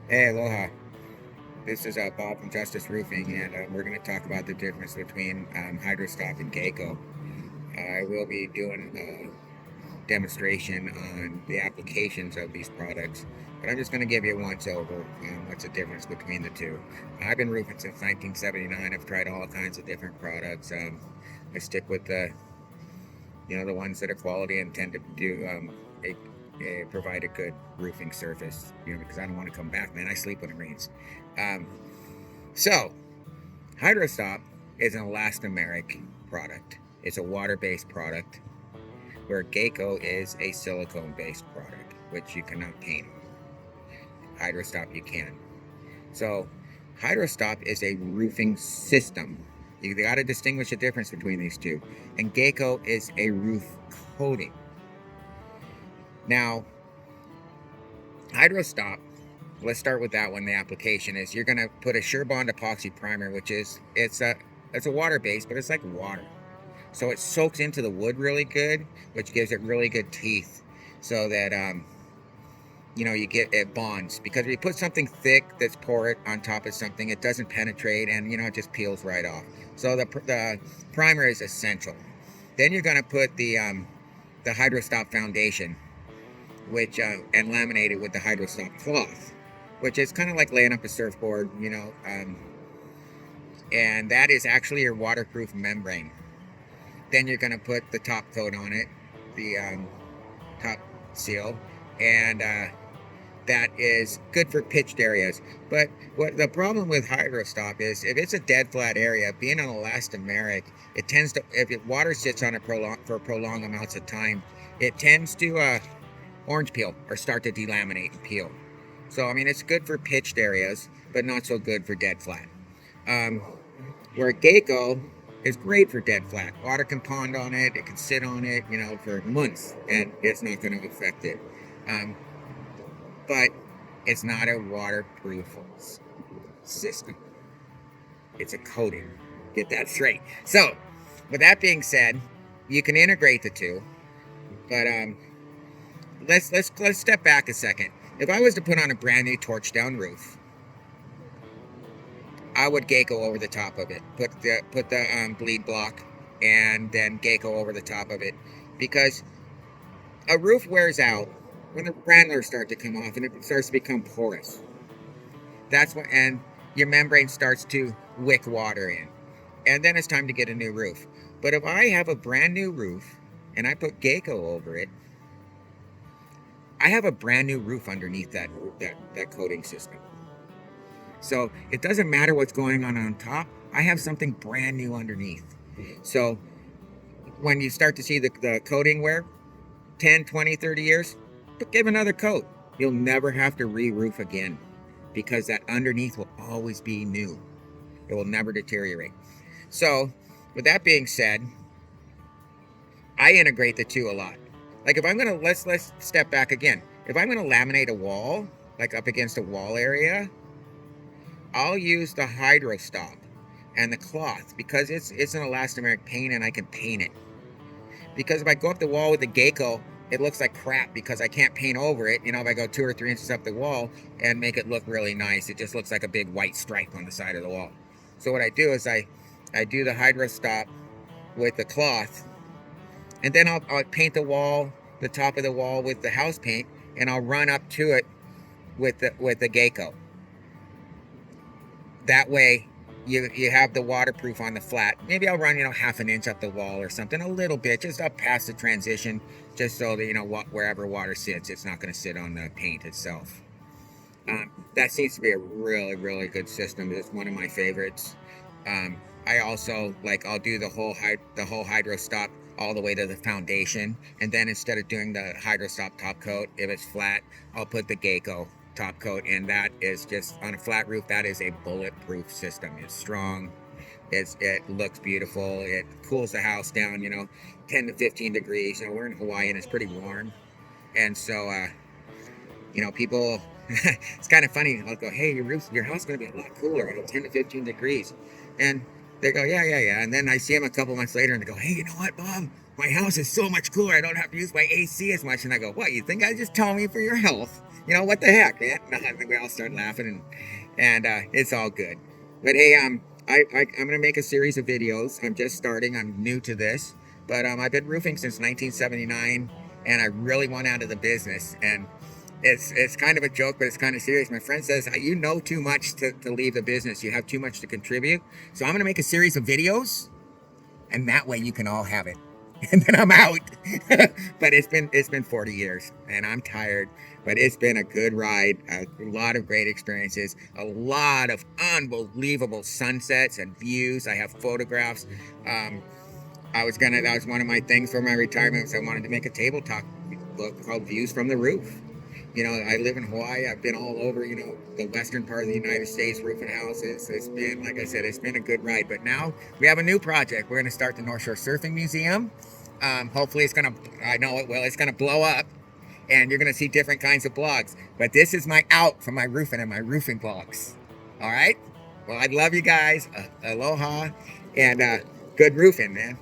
Hey, aloha. This is Bob from Justice Roofing, and we're going to talk about the difference between Hydrostop and Gaco. I will be doing a demonstration on the applications of these products, but I'm just going to give you a once over on what's the difference between the two. I've been roofing since 1979. I've tried all kinds of different products. I stick with the ones that are quality and tend to do provide a good roofing surface. Because I don't want to come back, man. I sleep when it rains. Um, so Hydrostop is an elastomeric product. It's a water-based product, where Gaco is a silicone-based product, which you cannot paint. Hydrostop you can. So Hydrostop is a roofing system. You got to distinguish the difference between these two. And Gaco is a roof coating. Now, Hydrostop, let's start with that one. The application is you're going to put a Surebond epoxy primer, which is it's a water base, but it's like water. So it soaks into the wood really good, which gives it really good teeth, so that you get it bonds. Because if you put something thick that's porous on top of something, it doesn't penetrate, and it just peels right off. So the primer is essential. Then you're going to put the Hydrostop foundation, which and laminate it with the Hydrostop cloth, which is kind of like laying up a surfboard, and that is actually your waterproof membrane. Then you're going to put the top coat on it, the top seal, and that is good for pitched areas. But what the problem with Hydrostop is, if it's a dead flat area, being an elastomeric, it tends to, if water sits on it for prolonged amounts of time, it tends to orange peel or start to delaminate and peel. So, I mean, it's good for pitched areas, but not so good for dead flat. Um, where Gaco is great for dead flat. Water can pond on it, it can sit on it, for months, and it's not going to affect it. Um, but it's not a waterproof system. It's a coating. Get that straight. So, with that being said, you can integrate the two, but let's step back a second. If I was to put on a brand new torch down roof, I would Gaco over the top of it. Put the bleed block, and then Gaco over the top of it, because a roof wears out when the granulars start to come off and it starts to become porous. That's when, and your membrane starts to wick water in, and then it's time to get a new roof. But if I have a brand new roof and I put Gaco over it, I have a brand new roof underneath that coating system. So it doesn't matter what's going on top. I have something brand new underneath. So when you start to see the coating wear, 10, 20, 30 years, but give another coat. You'll never have to re-roof again, because that underneath will always be new. It will never deteriorate. So with that being said, I integrate the two a lot. Like if I'm going to, let's step back again. If I'm going to laminate a wall, like up against a wall area, I'll use the Hydrostop and the cloth, because it's an elastomeric paint and I can paint it. Because if I go up the wall with the Gaco, it looks like crap because I can't paint over it. If I go 2 or 3 inches up the wall and make it look really nice, it just looks like a big white stripe on the side of the wall. So what I do is I do the Hydrostop with the cloth, and then I'll paint the wall, the top of the wall, with the house paint, and I'll run up to it with the Gaco. That way, you have the waterproof on the flat. Maybe I'll run, half an inch up the wall or something, a little bit, just up past the transition, just so that, wherever water sits, it's not going to sit on the paint itself. That seems to be a really, really good system. It's one of my favorites. I also, I'll do the whole Hydrostop all the way to the foundation, and then instead of doing the Hydrostop top coat, if it's flat, I'll put the Gaco top coat, and that is just, on a flat roof, that is a bulletproof system. It's strong, it looks beautiful, it cools the house down 10 to 15 degrees. We're in Hawaii and it's pretty warm, and so people it's kind of funny. I'll go, hey, your house is going to be a lot cooler, 10 to 15 degrees, and they go, yeah, and then I see them a couple months later and they go, hey, you know what, Bob, my house is so much cooler, I don't have to use my AC as much. And I go, what, you think I just telling me for your health? what the heck, man? We all start laughing, and it's all good. But hey, I'm gonna make a series of videos. I'm just starting. I'm new to this, but I've been roofing since 1979, and I really want out of the business. And it's kind of a joke, but it's kind of serious. My friend says, you know too much to leave the business. You have too much to contribute. So I'm going to make a series of videos, and that way you can all have it. And then I'm out. But it's been 40 years, and I'm tired. But it's been a good ride, a lot of great experiences, a lot of unbelievable sunsets and views. I have photographs. That was one of my things for my retirement, was I wanted to make a tabletop book called Views from the Roof. I live in Hawaii. I've been all over, the western part of the United States, roofing houses. It's been, like I said, it's been a good ride. But now we have a new project. We're going to start the North Shore Surfing Museum. Hopefully I know it will, it's going to blow up. And you're going to see different kinds of blogs. But this is my out from my roofing and my roofing blogs. All right? Well, I love you guys. Aloha. And good roofing, man.